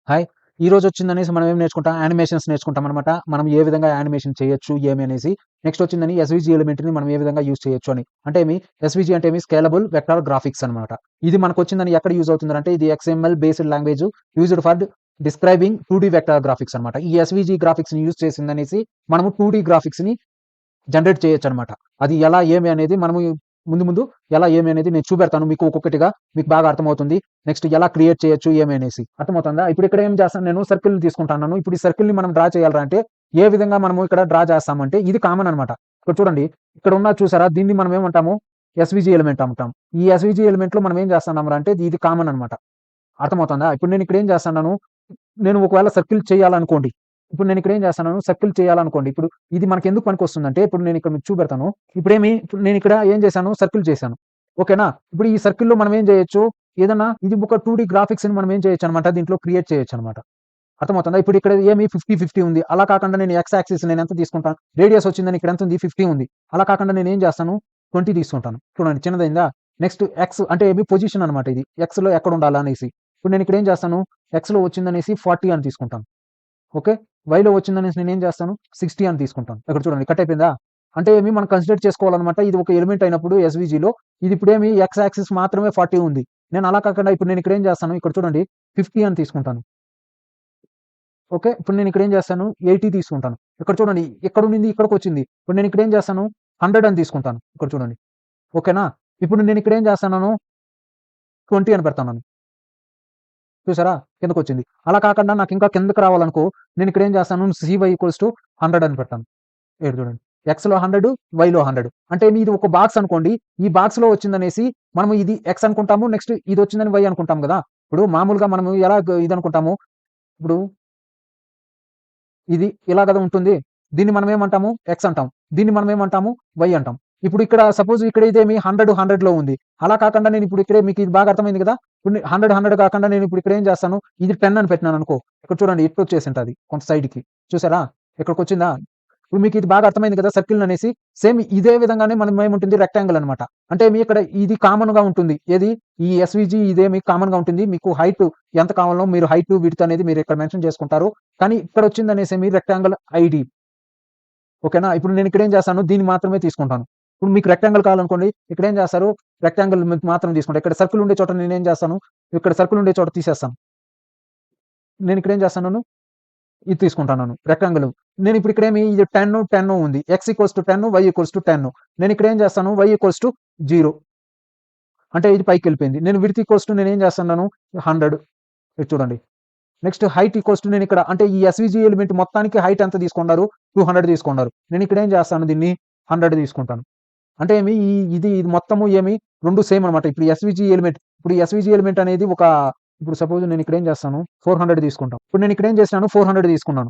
Hi! ఈరోజు వచ్చిందనేసి మనం ఏం నేర్చుకుంటాం? యానిమేషన్స్ నేర్చుకుంటామనమాట. మనం ఏ విధంగా యానిమేషన్ చేయొచ్చు, ఏమి అనేసి. నెక్స్ట్ వచ్చిందని ఎస్‌విజీ ఎలిమెంట్‌ని మనం ఏ విధంగా యూజ్ చేయొచ్చు అని. అంటే ఎస్‌విజీ అంటే స్కేలబుల్ వెక్టర్ గ్రాఫిక్స్ అనమాట. ఇది మనకొచ్చిందని ఎక్కడ యూజ్ అవుతుందంటే ఇది XML based language used for describing two D vector graphics అనమాట. ఈ ఎస్‌విజీ గ్రాఫిక్స్‌ని యూజ్ చేసిందనేసి మనము 2డీ గ్రాఫిక్స్‌ని జనరేట్ చేయొచ్చనమాట. అది ఎలా ఏమి అనేది మనము ముందు ముందు ఎలా ఏమి అనేది నేను చూపెడతాను మీకు ఒక్కొక్కటిగా. మీకు బాగా అర్థమవుతుంది. నెక్స్ట్ ఎలా క్రియేట్ చేయొచ్చు ఏమి అనేసి. అర్థమవుతుందా? ఇప్పుడు ఇక్కడ ఏం చేస్తాను నేను సర్కిల్‌ని తీసుకుంటున్నాను. ఇప్పుడు ఈ సర్కిల్‌ని మనం డ్రా చేయాలిరా అంటే ఏ విధంగా మనము ఇక్కడ డ్రా చేస్తామంటే ఇది కామన్ అనమాట. ఇక్కడ చూడండి. ఇక్కడ ఉన్నది చూసారా? దీన్ని మనం ఏమంటాము? ఎస్‌విజీ ఎలిమెంట్ అంటాం. ఈ ఎస్‌విజీ ఎలిమెంట్‌లో మనం ఏం చేస్తున్నాంరా అంటే ఇది కామన్ అనమాట. అర్థమవుతుందా? ఇప్పుడు నేను ఇక్కడ ఏం చేస్తున్నాను? నేను ఒకవేళ సర్కిల్ చేయాలనుకోండి. ఇప్పుడు నేను ఇక్కడ ఏం చేస్తున్నాను? సర్కిల్ చేయాలనుకోండి. ఇప్పుడు ఇది మనకెందుకు పనికొస్తుందంటే ఇప్పుడు నేను ఇక్కడ మీకు చూపెడతాను. ఇప్పుడు నేను ఇక్కడ ఏం చేశాను? సర్కిల్ చేశాను. ఓకేనా? ఇప్పుడు ఈ సర్కిల్‌లో మనం ఏం చేయొచ్చు? ఏదన్నా ఇది ఒక 2డీ గ్రాఫిక్స్‌ని మనం ఏం చేయొచ్చనమాట దీంట్లో క్రియేట్ చేయొచ్చనమాట. అర్థమవుతుందా? ఇప్పుడు ఇక్కడ 50, 50 ఉంది. అలా కాకుండా నేను ఎక్స్ యాక్సిస్ నేను ఎంత తీసుకుంటాను? రేడియస్ వచ్చిందని ఇక్కడ ఎంత ఉంది? 50 ఉంది. అలా కాకుండా నేను ఏం చేస్తాను? 20 తీసుకుంటాను. చూడండి చిన్నదయిందా? నెక్స్ట్ ఎక్స్ అంటే పొజిషన్ అనమాట ఇది. ఎక్స్‌లో ఎక్కడ ఉండాలా అనేసి. ఇప్పుడు నేను ఇక్కడ ఏం చేస్తాను? ఎక్స్‌లో వచ్చిందనేసి 40 అని తీసుకుంటాను. ఓకే. వైలో వచ్చిందనేసి నేనేం చేస్తాను? 60 అని తీసుకుంటాను. ఇక్కడ చూడండి కట్ అయిపోయిందా? అంటే మనం కన్సిడర్ చేసుకోవాలనమాట. ఇది ఒక ఎలిమెంట్ అయినప్పుడు ఎస్‌విజీలో ఇది ఇప్పుడేమి ఎక్స్ యాక్సిస్ మాత్రమే 40 ఉంది. నేను అలా కాకుండా ఇప్పుడు నేను ఇక్కడ ఏం చేస్తాను? ఇక్కడ చూడండి 50 అని తీసుకుంటాను. ఓకే. ఇప్పుడు నేను ఇక్కడ ఏం చేస్తాను? 80 తీసుకుంటాను. ఇక్కడ చూడండి ఎక్కడుండింది ఇక్కడికొచ్చింది. ఇప్పుడు నేను ఇక్కడ ఏం చేస్తాను? 100 అని తీసుకుంటాను. ఇక్కడ చూడండి. ఓకేనా? ఇప్పుడు నేను ఇక్కడ ఏం చేస్తున్నాను? 20 అని పెడతాను. చూసారా? కిందకొచ్చింది. అలా కాకుండా నాకింకా కిందకి రావాలనుకో, నేను ఇక్కడ ఏం చేస్తాను? CY = 100 అని పెడతాను. ఇక్కడ చూడండి. ఎక్స్‌లో 100, వైలో 100. అంటే ఇది ఒక బాక్స్ అనుకోండి. ఈ బాక్స్‌లో వచ్చిందనేసి మనం ఇది ఎక్స్ అనుకుంటాము. నెక్స్ట్ ఇదొచ్చిందని వై అనుకుంటాం గదా! ఇప్పుడు మామూలుగా మనము ఎలా ఇదనుకుంటాము. ఇప్పుడు ఇది ఇలా గదా ఉంటుంది. దీన్ని మనం ఏమంటాము? ఎక్స్ అంటాం. దీన్ని మనం ఏమంటాము? వై అంటాం. ఇప్పుడు ఇక్కడ సపోజ్ ఇక్కడ ఇదేమి 100, 100లో ఉంది. అలా కాకుండా నేను ఇప్పుడు ఇక్కడే మీకు ఇది బాగా అర్థమైంది గదా! ఇప్పుడు 100, 100 కాకుండా నేను ఇప్పుడు ఇక్కడ ఏం చేస్తాను? ఇది 10 అని పెట్టినాననుకో. ఇక్కడ చూడండి ఇటొచ్చేసుంటది కొంత సైడ్‌కి. చూసారా? ఇక్కడికొచ్చిందా? ఇప్పుడు మీకు ఇది బాగా అర్థమైంది కదా! సర్కిల్ అనేసి. సేమ్ ఇదే విధంగానే మనం ఏముంటుంది రెక్టాంగిల్ అనమాట. అంటే ఇక్కడ ఇది కామన్‌గా ఉంటుంది. ఏది? ఈ ఎస్‌విజీ ఇదేమి కామన్‌గా ఉంటుంది. మీకు హైట్ ఎంత కావాలో మీరు హైట్, విడ్త్ అనేది మీరు ఇక్కడ మెన్షన్ చేసుకుంటారు. కానీ ఇక్కడొచ్చిందనేసి రెక్టాంగిల్ ఐడీ. ఓకేనా? ఇప్పుడు నేను ఇక్కడ ఏం చేస్తాను? దీన్ని మాత్రమే తీసుకుంటాను. ఇప్పుడు మీకు రెక్టాంగిల్ కావాలనుకోండి. ఇక్కడ ఏం చేస్తారు? రెక్టాంగిల్ మీకు మాత్రం తీసుకుంటా. ఇక్కడ సర్కిల్ ఉండే చోట నేనేం చేస్తాను? ఇక్కడ సర్కిల్ ఉండే చోట తీసేస్తాను. నేను ఇక్కడ ఏం చేస్తున్నాను? ఇది తీసుకుంటున్నాను రెక్టాంగిల్. నేను ఇప్పుడు ఇక్కడేమి ఇది 10, 10 ఉంది. x = 10, y = 10. నేను ఇక్కడ ఏం చేస్తాను? y = 0. అంటే ఇది పైకెళ్ళిపోయింది. నేను విడ్త్ నేనేం చేస్తున్నాను? 100. ఇది చూడండి. నెక్స్ట్ హైట్ నేను ఇక్కడ అంటే ఈ ఎస్‌విజీ ఎలిమెంట్ మొత్తానికి హైట్ ఎంత తీసుకున్నారు? 200 తీసుకున్నారు. నేను ఇక్కడ ఏం చేస్తాను దీన్ని 100 తీసుకుంటాను. అంటే ఇది మొత్తము 2 సేమ్ అనమాట. ఇప్పుడు ఎస్‌విజీ ఎలిమెంట్ అనేది ఇప్పుడు సపోజ్ నేను ఇక్కడ ఏం చేస్తాను? 400 తీసుకుంటాం. ఇప్పుడు నేను ఇక్కడ ఏం చేసినాను? 400 తీసుకున్నాను.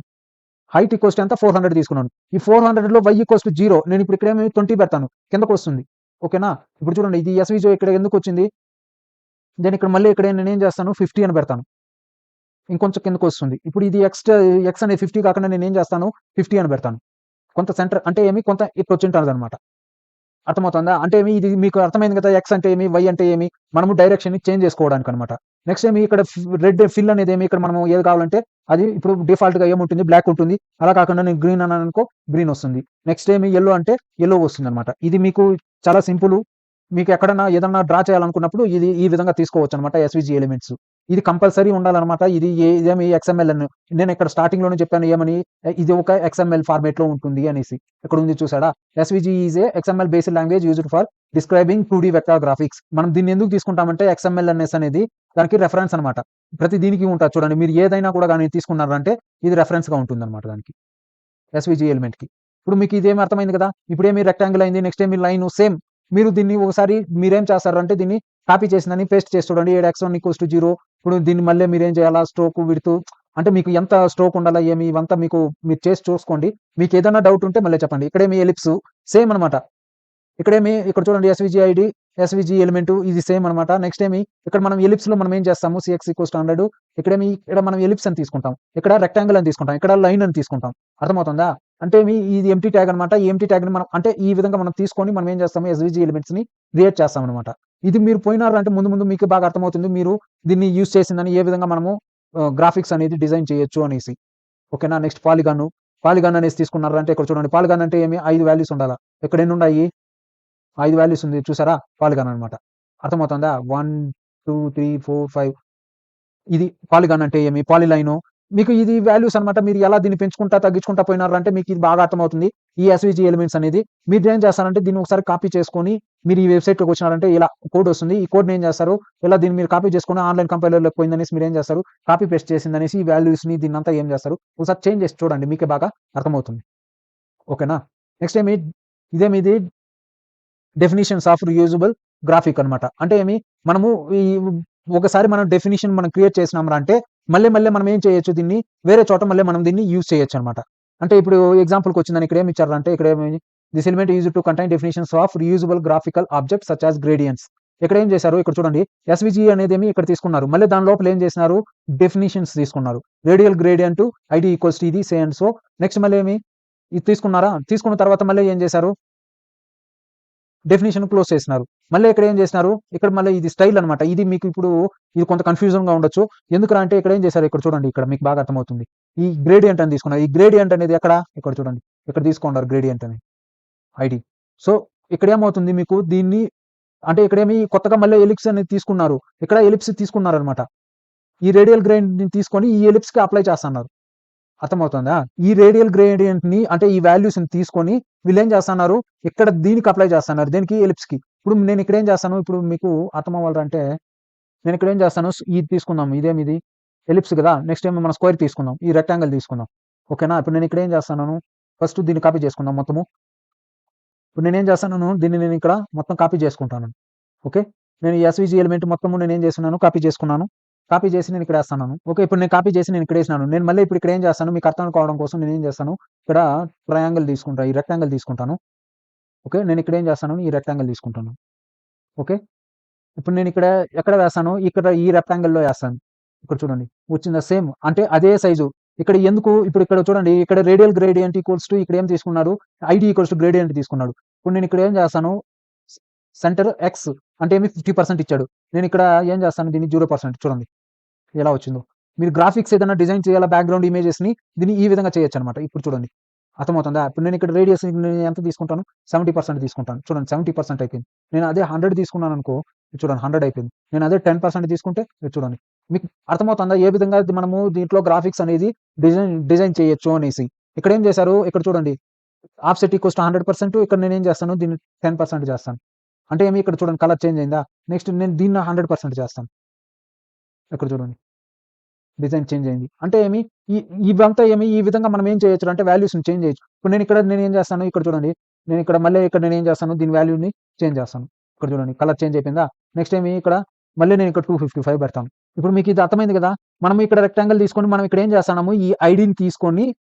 హైట్ ఎంత? 400 తీసుకున్నాను. ఈ 400లో y = 0. నేను ఇప్పుడు ఇక్కడేమి 20 పెడతాను. కిందకొస్తుంది. ఓకేనా? ఇప్పుడు చూడండి ఇది ఎస్‌విజీ ఇక్కడ ఎందుకొచ్చింది? దెన్ ఇక్కడ మళ్ళీ ఇక్కడ నేనేం చేస్తాను? 50 అని పెడతాను. ఇంకొంచెం కిందకొస్తుంది. ఇప్పుడు ఇది x అనేది 50 కాకుండా నేనేం చేస్తాను? 50 అని పెడతాను. కొంత సెంటర్ అంటే కొంత ఇటొచ్చుంటాదనమాట. అర్థమవుతుందా? అంటే ఇది మీకు అర్థమైంది కదా! ఎక్స్ అంటే వై అంటే మనము డైరెక్షన్‌ని చేంజ్ చేసుకోవడానికనమాట. నెక్స్ట్ ఇక్కడ రెడ్ ఫిల్ అనేది ఇక్కడ మనం ఏది కావాలంటే అది ఇప్పుడు డిఫాల్ట్‌గా ఏముంటుంది? బ్లాక్ ఉంటుంది. అలా కాకుండా నేను గ్రీన్ అన్నాననుకో గ్రీన్ వస్తుంది. నెక్స్ట్ యెల్లో అంటే యెల్లో వస్తుందనమాట. ఇది మీకు చాలా సింపుల్. మీకు ఎక్కడన్నా ఏదన్నా డ్రా చేయాలనుకున్నప్పుడు ఇది ఈ విధంగా తీసుకోవచ్చనమాట ఎస్‌విజీ ఎలిమెంట్స్. ఇది కంపల్సరీ ఉండాలనమాట. ఇదేమి ఎక్స్ఎంఎల్ అని నేను ఇక్కడ స్టార్టింగ్‌లోనే చెప్పాను ఏమని? ఇది ఒక ఎక్స్ఎంఎల్ ఫార్మాట్‌లో ఉంటుంది అనేసి. ఇక్కడ ఉంది చూసారా? SVG is a XML based language used for describing two D vector graphics. మనం దీన్ని ఎందుకు తీసుకుంటామంటే ఎక్స్ఎంఎల్ఎన్ఎస్ అనేది దానికి రెఫరెన్స్ అనమాట. ప్రతి దీనికి ఉంటది చూడండి. మీరు ఏదైనా కూడా గాని తీసుకున్నారంటే ఇది రెఫరెన్స్‌గా ఉంటుందనమాట దానికి. ఎస్‌విజీ ఎలిమెంట్‌కి. ఇప్పుడు మీకు ఇదేమి అర్థమైంది కదా! ఇప్పుడేమి రెక్టాంగిల్ అయింది. Next line same. మీరు దీన్ని ఒకసారి మీరేం చేస్తారంటే దీన్ని కాపీ చేసిందని పేస్ట్ చేసి చూడండి. ఈడ x1 = 0. ఇప్పుడు దీన్ని మళ్ళీ మీరేం చేయాలా? స్ట్రోక్, విడ్త్ అంటే మీకు ఎంత స్ట్రోక్ ఉండాలా? ఇవంతా మీరు చేసి చూసుకోండి. మీకేదైనా డౌట్ ఉంటే మళ్ళీ చెప్పండి. ఇక్కడేమి ఎలిప్స్ సేమ్ అనమాట. ఇక్కడ చూడండి ఎస్‌విజీ ఐడీ, ఎస్‌విజీ ఎలిమెంట్ ఇది సేమ్ అనమాట. నెక్స్ట్ ఇక్కడ మనం ఎలిప్స్‌లో మనం ఏం చేస్తాము? cx = 100. ఇక్కడ మనం ఎలిప్స్ అని తీసుకుంటాం. ఇక్కడ రెక్టాంగిల్ అని తీసుకుంటాం. ఇక్కడ లైన్ అని తీసుకుంటాం. అర్థమవుతుందా? అంటే ఇది ఎంప్టీ ట్యాగ్ అనమాట. ఈ ఎంప్టీ ట్యాగ్‌ని మనం అంటే ఈ విధంగా మనం తీసుకొని మనం ఏం చేస్తాము? ఎస్‌విజీ ఎలిమెంట్స్‌ని క్రియేట్ చేస్తామనమాట. ఇది మీరు పోయినారంటే ముందు ముందు మీకు బాగా అర్థమవుతుంది. మీరు దీన్ని యూజ్ చేసిందని ఏ విధంగా మనము గ్రాఫిక్స్ అనేది డిజైన్ చేయొచ్చు అనేసి. ఓకేనా. నెక్స్ట్ పాలిగాన్ అనేసి తీసుకున్నారంటే ఇక్కడ చూడండి. పాలిగాన్ అంటే ఏమి 5 వాల్యూస్ ఉండాలా. ఇక్కడ ఎన్ని ఉన్నాయి? 5 వాల్యూస్ ఉంది చూసారా? పాలిగాన్ అనమాట. అర్థమవుతుందా? 1, 2, 3, 4, 5 ఇది పాలిగాన్ అంటే ఏమి? పాలిలైను. మీకు ఇది వాల్యూస్ అనమాట. మీరు ఎలా దీన్ని పెంచుకుంటా, తగ్గించుకుంటా పోయినారంటే మీకు ఇది బాగా అర్థమవుతుంది. ఈ ఎస్‌విజీ ఎలిమెంట్స్ అనేది మీరేం చేస్తారంటే దీన్ని ఒకసారి కాపీ చేసుకొని మీరు ఈ వెబ్‌సైట్‌లోకి వచ్చినారంటే ఇలా కోడ్ వస్తుంది. ఈ కోడ్‌ని ఏం చేస్తారు? ఇలా దీన్ని మీరు కాపీ చేసుకొని ఆన్‌లైన్ కంపైలర్‌లోకి పోయిందనేసి మీరేం చేస్తారు? కాపీ పేస్ట్ చేసిందనేసి ఈ వాల్యూస్‌ని దీన్నంతా ఏం చేస్తారు? ఒకసారి చేంజ్ చేసి చూడండి. మీకే బాగా అర్థమవుతుంది. ఓకేనా. నెక్స్ట్ ఇదేమిది డెఫినిషన్స్ ఆఫ్ రియూజబుల్ గ్రాఫిక్ అనమాట. అంటే మనము ఈ ఒకసారి మనం డెఫినిషన్ మనం క్రియేట్ చేసినాంరా అంటే మళ్ళీ మనం ఏం చేయొచ్చు దీన్ని వేరే చోట మళ్ళీ మనం దీన్ని యూజ్ చేయొచ్చు అనమాట. అంటే ఇప్పుడు ఎగ్జాంపుల్‌కి వచ్చిందని ఇక్కడ ఏమి ఇచ్చారంటే ఇక్కడ this element used to contain definitions of reusable graphical objects such as gradients. ఇక్కడ ఏం చేశారు? ఇక్కడ చూడండి ఎస్‌విజీ అనేదేమి ఇక్కడ తీసుకున్నారు. మళ్ళీ దాని లోపల ఏం చేసినారు? డెఫినిషన్స్ తీసుకున్నారు. Radial gradient ID equals to ఇది సే అండ్ సో. నెక్స్ట్ మళ్ళీ ఇది తీసుకున్నారా? తీసుకున్న తర్వాత మళ్ళీ ఏం చేశారు? డెఫినిషన్ క్లోజ్ చేసినారు. మళ్ళీ ఇక్కడ ఏం చేసినారు? ఇక్కడ మళ్ళీ ఇది స్టైల్ అనమాట. ఇది మీకు ఇప్పుడు ఇది కొంత కన్‌ఫ్యూజన్‌గా ఉండొచ్చు. ఎందుకురా అంటే ఇక్కడ ఏం చేశారు? ఇక్కడ చూడండి. ఇక్కడ మీకు బాగా అర్థమవుతుంది. ఈ గ్రేడియంట్ అని తీసుకున్నారు. ఈ గ్రేడియంట్ అనేది ఎక్కడ? ఇక్కడ చూడండి. ఇక్కడ తీసుకున్నారు గ్రేడియంట్ అని ఐడి. సో, ఇక్కడ ఏమవుతుంది మీకు దీన్ని అంటే ఇక్కడేమి కొత్తగా మళ్ళీ ఎలిప్స్ అనేది తీసుకున్నారు. ఇక్కడ ఎలిప్స్ తీసుకున్నారనమాట. ఈ రేడియల్ గ్రేడియంట్‌ని తీసుకొని ఈ ఎలిప్స్‌కి అప్లై చేస్తన్నారు. అర్థమవుతుందా? ఈ రేడియల్ గ్రేడియంట్‌ని అంటే ఈ వాల్యూస్‌ని తీసుకొని వీళ్ళేం చేస్తన్నారు? ఇక్కడ దీనికి అప్లై చేస్తన్నారు. దేనికి? ఎలిప్స్‌కి. ఇప్పుడు నేను ఇక్కడ ఏం చేస్తాను? ఇప్పుడు మీకు అర్థం అవ్వాలంటే నేను ఇక్కడ ఏం చేస్తాను? ఇది తీసుకుందాం. ఇదేమిది? ఎలిప్స్ కదా! నెక్స్ట్ మనం స్క్వేర్ తీసుకుందాం. ఈ రెక్టాంగిల్ తీసుకుందాం. ఓకేనా? ఇప్పుడు నేను ఇక్కడ ఏం చేస్తున్నాను? ఫస్ట్ దీన్ని కాపీ చేసుకుందాం మొత్తము. ఇప్పుడు నేనేం చేస్తున్నాను? దీన్ని నేను ఇక్కడ మొత్తం కాపీ చేసుకుంటాను. ఓకే. నేను ఈ ఎస్‌విజీ ఎలిమెంట్ మొత్తము నేనేం చేస్తున్నాను? కాపీ చేసుకున్నాను. కాపీ చేసి నేను ఇక్కడ ఏస్తున్నాను. ఓకే. ఇప్పుడు నేను కాపీ చేసి నేను ఇక్కడ ఏసినాను. నేను మళ్ళీ ఇప్పుడు ఇక్కడ ఏం చేస్తాను? మీకు అర్థం కావడం కోసం నేనేం చేస్తాను? ఇక్కడ ట్రయాంగిల్ తీసుకుంటా. ఈ రెక్టాంగిల్ తీసుకుంటాను. ఓకే. నేను ఇక్కడ ఏం చేస్తాను? ఈ రెక్టాంగిల్ తీసుకుంటాను. ఓకే. ఇప్పుడు నేను ఇక్కడ ఎక్కడ వేస్తాను? ఇక్కడ ఈ రెక్టాంగిల్‌లో ఏస్తాను. ఇక్కడ చూడండి. వచ్చిందా? సేమ్ అంటే అదే సైజు. ఇక్కడ ఎందుకు? ఇప్పుడు ఇక్కడ చూడండి. ఇక్కడ రేడియల్ గ్రేడియంట్ ఈక్వల్స్ టు ఇక్కడ ఏం తీసుకున్నాడు? ఐడీ ఈక్వల్స్ టు గ్రేడియంట్ తీసుకున్నాడు. ఇప్పుడు నేను ఇక్కడ ఏం చేస్తాను? సెంటర్ ఎక్స్ అంటే 50% ఇచ్చాడు. నేను ఇక్కడ ఏం చేస్తాను? దీన్ని 0% చూడండి. ఎలా వచ్చిందో. మీరు గ్రాఫిక్స్ ఏదైనా డిజైన్ చేయాలా బ్యాక్‌గ్రౌండ్ ఇమేజెస్‌ని దీన్ని ఈ విధంగా చేయొచ్చనమాట. ఇప్పుడు చూడండి. అర్థమవుతుందా? ఇప్పుడు నేను ఇక్కడ రేడియస్ నేను ఎంత తీసుకుంటాను? 70% తీసుకుంటాను. చూడండి 70% అయిపోయింది. నేను అదే 100 తీసుకున్నాననుకో చూడండి 100 అయిపోయింది. నేను అదే 10% తీసుకుంటే ఇది చూడండి. మీకు అర్థమవుతుందా? ఏ విధంగా మనము దీంట్లో గ్రాఫిక్స్ అనేది డిజైన్ చేయొచ్చు అనేసి. ఇక్కడ ఏం చేశారు? ఇక్కడ చూడండి. ఆఫ్‌సెట్ ఈక్వల్స్ టు 100% ఇక్కడ నేనేం చేస్తాను? దీన్ని 10% చేస్తాను. అంటే ఇక్కడ చూడండి కలర్ చేంజ్ అయిందా? నెక్స్ట్ నేను దీన్ని 100% చేస్తాను. ఇక్కడ చూడండి. డిజైన్ చేంజ్ అయింది. అంటే ఈ ఇవంతా ఈ విధంగా మనం ఏం చేయొచ్చు అంటే వాల్యూస్‌ని చేంజ్ చేయొచ్చు. ఇప్పుడు నేనేం చేస్తాను? ఇక్కడ చూడండి. నేను ఇక్కడ మళ్ళీ ఇక్కడ నేనేం చేస్తాను? దీని వాల్యూని చేంజ్ చేస్తాను. ఇక్కడ చూడండి కలర్ చేంజ్ అయిపోయిందా? నెక్స్ట్ ఇక్కడ మళ్ళీ నేను ఇక్కడ 255 పెడతాను. ఇప్పుడు మీకు ఇది అర్థమైంది కదా! మనం ఇక్కడ రెక్టాంగిల్ తీసుకొని మనం ఇక్కడ ఏం చేస్తున్నాము? ఈ ఐడీని తీసుకొని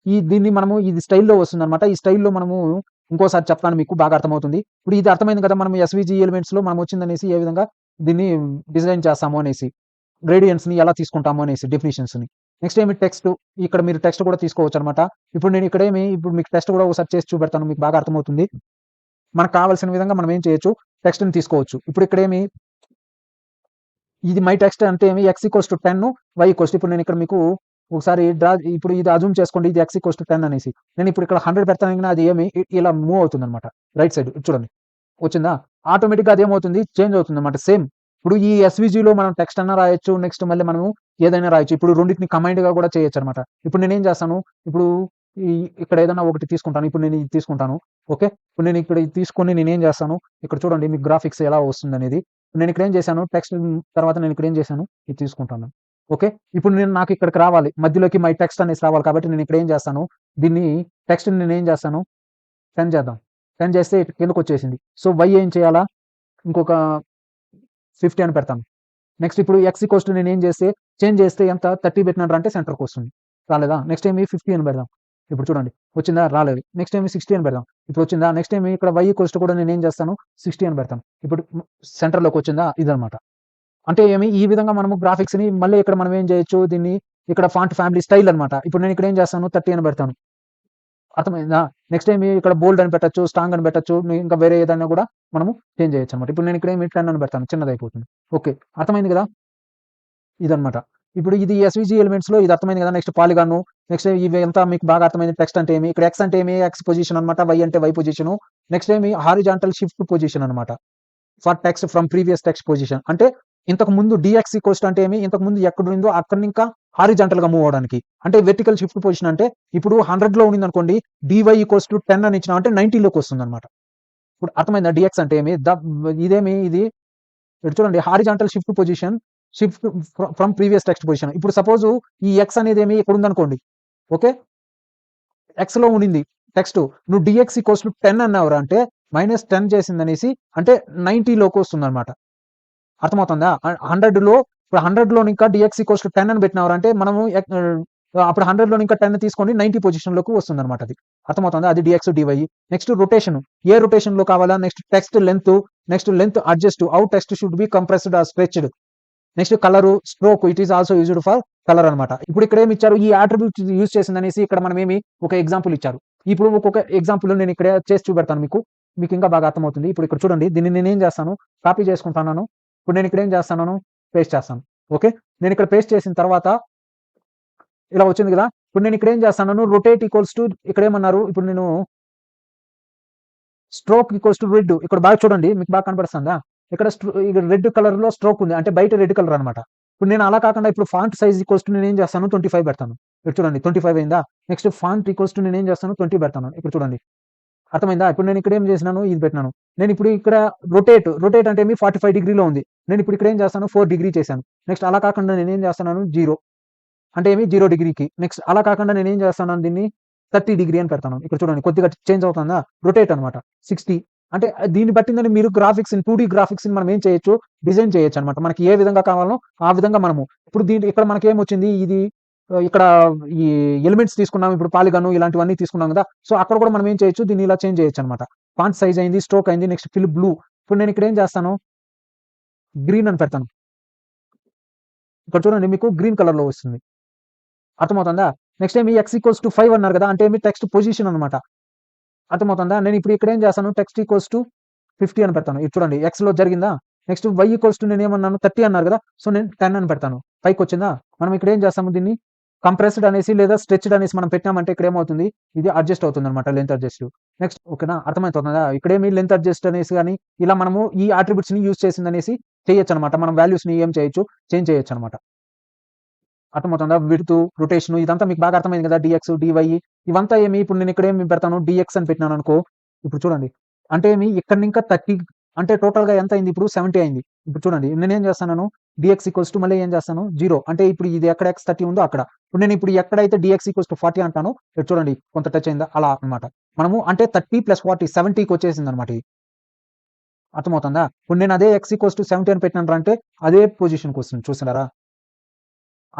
దీన్ని మనము ఇది స్టైల్‌లో వస్తుందన్నమాట. ఈ స్టైల్‌లో మనము ఇంకోసారి చెప్తాను మీకు బాగా అర్థమవుతుంది. ఇప్పుడు ఇది అర్థమైంది కదా! మనం ఎస్‌విజీ ఎలిమెంట్స్‌లో మనం వచ్చిందనేసి ఏ విధంగా దీన్ని డిజైన్ చేస్తాము అనేసి. గ్రేడియంట్స్‌ని ఎలా తీసుకుంటాము అనేసి డెఫినిషన్స్‌ని. Next text. ఇక్కడ మీరు టెక్స్ట్ కూడా తీసుకోవచ్చనమాట. ఇప్పుడు నేను ఇక్కడ ఇప్పుడు మీకు టెక్స్ట్ కూడా ఒకసారి చేసి చూపెడతాను. మీకు బాగా అర్థమవుతుంది. మనకు కావాల్సిన విధంగా మనం ఏం చేయొచ్చు? టెక్స్ట్‌ని తీసుకోవచ్చు. ఇప్పుడు ఇక్కడ ఇది మై టెక్స్ట్ అంటే X equals to 10 Y equals to ఇప్పుడు నేను ఇక్కడ మీకు ఒకసారి ఇప్పుడు ఇది అజ్యూమ్ చేసుకోండి. ఇది ఎక్స్ ఈక్వల్స్ టు 10 అనేసి. నేను ఇప్పుడు ఇక్కడ 100 పెడతాను అది ఇలా మూవ్ అవుతుందన్నమాట. రైట్ సైడ్ చూడండి. వచ్చిందా? ఆటోమేటిక్‌గా అదేమవుతుంది? చేంజ్ అవుతుందన్నమాట సేమ్. ఇప్పుడు ఈ ఎస్‌విజీలో మనం టెక్స్ట్ అన్నా రాయొచ్చు. నెక్స్ట్ మళ్ళీ మనము ఏదైనా రాయొచ్చు. ఇప్పుడు రెండిటిని కంబైన్డ్‌గా కూడా చేయొచ్చనమాట. ఇప్పుడు నేనేం చేస్తాను? ఇప్పుడు ఇక్కడ ఏదైనా ఒకటి తీసుకుంటాను. ఇప్పుడు నేను ఇది తీసుకుంటాను. ఓకే. ఇప్పుడు నేను ఇక్కడ ఇది తీసుకొని నేనేం చేస్తాను? ఇక్కడ చూడండి మీకు గ్రాఫిక్స్ ఎలా వస్తుందనేది. నేను ఇక్కడ ఏం చేశాను? టెక్స్ట్ తర్వాత నేను ఇక్కడ ఏం చేశాను? ఇది తీసుకుంటాను. ఓకే. ఇప్పుడు నాకు ఇక్కడికి రావాలి. మధ్యలోకి మై టెక్స్ట్ అనేసి రావాలి కాబట్టి నేను ఇక్కడ ఏం చేస్తాను? దీన్ని టెక్స్ట్‌ని నేనేం చేస్తాను? 10 చేద్దాం. 10 చేస్తే కిందకొచ్చేసింది. సో, వై ఏం చేయాలా? ఇంకొక 50 అని పెడతాను. నెక్స్ట్ ఇప్పుడు ఎక్స్ ఈక్వల్స్ టు నేనేం చేస్తే చేంజ్ చేస్తే ఎంత 30 పెట్టినానంటే సెంటర్‌కొస్తుంది. రాలేదా? నెక్స్ట్ 50 అని పెడదాం. ఇప్పుడు చూడండి వచ్చిందా? రాలేదు. నెక్స్ట్ 60 అని పెడదాం. ఇప్పుడు వచ్చిందా? నెక్స్ట్ ఇక్కడ వై ఈక్వల్స్ టు కూడా నేనేం చేస్తాను? 60 అని పెడతాను. ఇప్పుడు సెంటర్‌లోకి వచ్చిందా? ఇదనమాట. అంటే ఈ విధంగా మనము గ్రాఫిక్స్‌ని మళ్ళీ ఇక్కడ మనం ఏం చేయొచ్చు? దీన్ని ఇక్కడ ఫాంట్ ఫ్యామిలీ స్టైల్ అనమాట. ఇప్పుడు నేను ఇక్కడ ఏం చేస్తాను? 30 అని పెడతాను. అర్థమైందా? నెక్స్ట్ ఇక్కడ బోల్డ్ అని పెట్టొచ్చు, స్ట్రాంగ్ అని పెట్టొచ్చు. ఇంకా వేరే ఏదైనా కూడా మనము చేంజ్ చేయొచ్చనమాట. ఇప్పుడు నేను ఇక్కడ 10 అని పెడతాను. చిన్నదయిపోతుంది. ఓకే. అర్థమైంది కదా! ఇదనమాట. ఇప్పుడు ఇది ఎస్విజి ఎలిమెంట్స్ లో ఇది అర్థమైంది కదా. నెక్స్ట్ పాలిగాన్, నెక్స్ట్ ఇవి అంతా మీకు బాగా అర్థమైంది. టెక్స్ట్ అంటే ఏమి, ఇక్కడ ఎక్స్ అంటే ఏమి, ఎక్స్ పొజిషన్ అనమాట, వై అంటే వై పొజిషన్. నెక్స్ట్ ఏమి హారిజాంటల్ షిఫ్ట్ పొజిషన్ అనమాట for text from previous text position. అంటే ఇంతకు ముందు డిఎక్స్ ఈక్వల్స్ అంటే ఏమి, ఇంతకు ముందు ఎక్కడ ఉందో అక్కడ ఇంకా హారిజాంటల్ గా మూవ్ అవడానికి. అంటే వెర్టికల్ షిఫ్ట్ పొజిషన్ అంటే ఇప్పుడు 100 లో ఉండింది అనుకోండి, డివై ఈక్వల్స్ టు 10 అని ఇచ్చిన అంటే 90 లోకి వస్తుంది అనమాట. ఇప్పుడు అర్థమైందా డిఎక్స్ అంటే ఏమి. ఇదేమి ఇది చూడండి horizontal shift position, shift from previous text position. ఇప్పుడు సపోజ్ ఈ ఎక్స్ అనేది ఏమి ఇక్కడ ఉందనుకోండి, ఓకే, ఎక్స్ లో ఉండింది టెక్స్ట్, నువ్వు డిఎక్స్ ఈక్వల్స్ టు 10 అన్నావురా అంటే -10 చేసింది అనేసి అంటే 90 లోకి వస్తుంది అనమాట. అర్థమవుతుందా. 100 లో ఇప్పుడు 100 లో ఇంకా డిఎక్స్ ఈక్వల్స్ టు 10 అని పెట్టినవారు అంటే మనము అప్పుడు 100 లో ఇంకా 10 తీసుకొని 90 పొజిషన్ లోకి వస్తుంది అనమాట. అది అర్థమవుతుందా. అది డిఎక్స్ డివై. నెక్స్ట్ రొటేషన్, ఏ రొటేషన్ లో కావాలా, next text length, next length adjust, how text should be compressed or stretched. Next colour, stroke, it is also used for colour అనమాట. ఇప్పుడు ఇక్కడ ఏమి ఇచ్చారు, ఈ అట్రిబ్యూట్ యూజ్ చేసింది అనేసి ఇక్కడ మనం ఏమి ఒక ఎగ్జాంపుల్ ఇచ్చారు. ఇప్పుడు ఒక్కొక్క ఎగ్జాంపుల్ నేను ఇక్కడ చేసి చూపెడతాను మీకు, మీకు ఇంకా బాగా అర్థమవుతుంది. ఇప్పుడు ఇక్కడ చూడండి, దీన్ని నేను ఏం చేస్తాను, కాపీ చేసుకుంటాను. ఇప్పుడు నేను ఇక్కడ ఏం చేస్తాను, పేస్ట్ చేస్తాను. ఓకే, నేను ఇక్కడ పేస్ట్ చేసిన తర్వాత ఇలా వచ్చింది కదా. ఇప్పుడు నేను ఇక్కడ ఏం చేస్తాను, రొటేట్ ఈక్వల్స్ టు ఇక్కడ ఏమన్నారు, ఇప్పుడు నేను స్ట్రోక్ ఈక్వల్స్ టు రెడ్. ఇక్కడ బాగా చూడండి, మీకు బాగా కనపడుతుందా, ఇక్కడ రెడ్ కలర్ లో స్ట్రోక్ ఉంది అంటే బయట రెడ్ కలర్ అనమాట. ఇప్పుడు నేను అలా కాకుండా ఇప్పుడు ఫాంట్ సైజ్ ఈక్వల్స్ టు నేను ఏం చేస్తాను 25 పెడతాను. ఇక్కడ చూడండి 25 అయిందా. నెక్స్ట్ ఫాంట్ ఈక్వల్స్ టు నేను ఏం చేస్తాను 20 పెడతాను. ఇక్కడ చూడండి అర్థమైందా. ఇప్పుడు నేను ఇక్కడ ఏం చేసినాను, ఇది పెట్టినాను. నేను ఇప్పుడు ఇక్కడ రొటేట్ అంటే మీ 45 డిగ్రీలో ఉంది. నేను ఇప్పుడు ఇక్కడ ఏం చేస్తాను 4 డిగ్రీ చేశాను. నెక్స్ట్ అలా కాకుండా నేను ఏం చేస్తున్నాను 0 అంటే ఏమి 0 డిగ్రీకి. నెక్స్ట్ అలా కాకుండా నేను ఏం చేస్తాను దీన్ని 30 డిగ్రీ అని పెడతాను. ఇక్కడ చూడండి కొద్దిగా చేంజ్ అవుతుందా, రొటేట్ అనమాట 60. అంటే దీన్ని బట్టిందని మీరు గ్రాఫిక్స్ 2D గ్రాఫిక్స్ మనం ఏం చేయొచ్చు, డిజైన్ చేయొచ్చు అనమాట. మనకి ఏ విధంగా కావాలో ఆ విధంగా మనము ఇప్పుడు దీని ఇక్కడ మనకి ఏమొచ్చింది, ఇది ఇక్కడ ఈ ఎలిమెంట్స్ తీసుకున్నాం, ఇప్పుడు పాలిగాను ఇలాంటివన్నీ తీసుకున్నాం కదా. సో అక్కడ కూడా మనం ఏం చేయొచ్చు, దీన్ని ఇలా చేంజ్ చేయొచ్చు అనమాట. ఫాంట్ సైజ్ అయింది, స్ట్రోక్ అయింది, నెక్స్ట్ ఫిల్ బ్లూ. ఇప్పుడు నేను ఇక్కడ ఏం చేస్తాను, గ్రీన్ అని పెడతాను. ఇక్కడ చూడండి మీకు గ్రీన్ కలర్ లో వస్తుంది. అర్థమవుతుందా. నెక్స్ట్ ఏమి ఎక్స్ ఈక్వల్స్ టు 5 అన్నారు కదా, అంటే ఏమి టెక్స్ట్ పొజిషన్ అనమాట. అర్థమవుతుందా. నేను ఇప్పుడు ఇక్కడ ఏం చేస్తాను, టెక్స్ట్ ఈక్వల్స్ టు 50 అని పెడతాను. ఇది చూడండి ఎక్స్ లో జరిగిందా. నెక్స్ట్ వై ఈక్వల్స్ టు నేను ఏమన్నాను 30 అన్నారు కదా, సో నేను 10 అని పెడతాను. పైకి వచ్చిందా. మనం ఇక్కడ ఏం చేస్తాము, దీన్ని కంప్రెస్డ్ అనేసి లేదా స్ట్రెచ్డ్ అనేసి మనం పెట్టామంటే ఇక్కడ ఏమవుతుంది, ఇది అడ్జస్ట్ అవుతుంది అనమాట, లెంత్ అడ్జస్ట్. నెక్స్ట్ ఓకేనా, అర్థమవుతుందా. ఇక్కడేమి లెంత్ అడ్జస్ట్ అనేసి కానీ ఇలా మనము ఈ అట్రిబ్యూట్స్ ని యూజ్ చేసింది అనేసి చేయొచ్చు అనమాట. మనం వాల్యూస్ ని ఏం చేయొచ్చు, చేంజ్ చేయొచ్చు అనమాట. అర్థమవుతుందా. విడ్త్, రొటేషన్ ఇదంతా మీకు బాగా అర్థమైంది కదా. డిఎక్స్ డివై ఇవంతా ఏమి, ఇప్పుడు నేను ఇక్కడ ఏమి పెడతాను డిఎక్స్ అని పెట్టినాను అనుకో. ఇప్పుడు చూడండి అంటే ఏమి ఇక్కడ ఇంకా 30 అంటే టోటల్ గా ఎంత అయింది, ఇప్పుడు 70 అయింది. ఇప్పుడు చూడండి నేనేం చేస్తాను, డిఎక్స్ ఈక్వల్స్ టు మళ్ళీ ఏం చేస్తాను 0 అంటే ఇప్పుడు ఇది ఎక్కడ ఎక్స్ 30 ఉందో అక్కడ. ఇప్పుడు నేను ఇప్పుడు ఎక్కడైతే డిఎక్స్ ఈక్వల్స్ టు 40 అంటాను, ఇప్పుడు చూడండి కొంత టచ్ అయిందా, అలా అనమాట. మనము అంటే 30 + 40 70కి వచ్చేసింది అనమాట. ఇది అర్థమవుతుందా. ఇప్పుడు నేను అదే ఎక్స్ ఈక్వల్స్ టు 70 అని పెట్టినాను అంటే అదే పొజిషన్కి వస్తుంది, చూస్తున్నారా.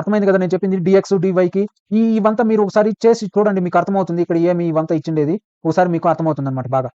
అర్థమైంది కదా నేను చెప్పింది. డిఎక్స్ డివైకి ఇవంతా మీరు ఒకసారి చేసి చూడండి, మీకు అర్థమవుతుంది. ఇక్కడ ఏమి ఇవంతా ఇచ్చిండేది ఒకసారి మీకు అర్థమవుతుంది అనమాట బాగా.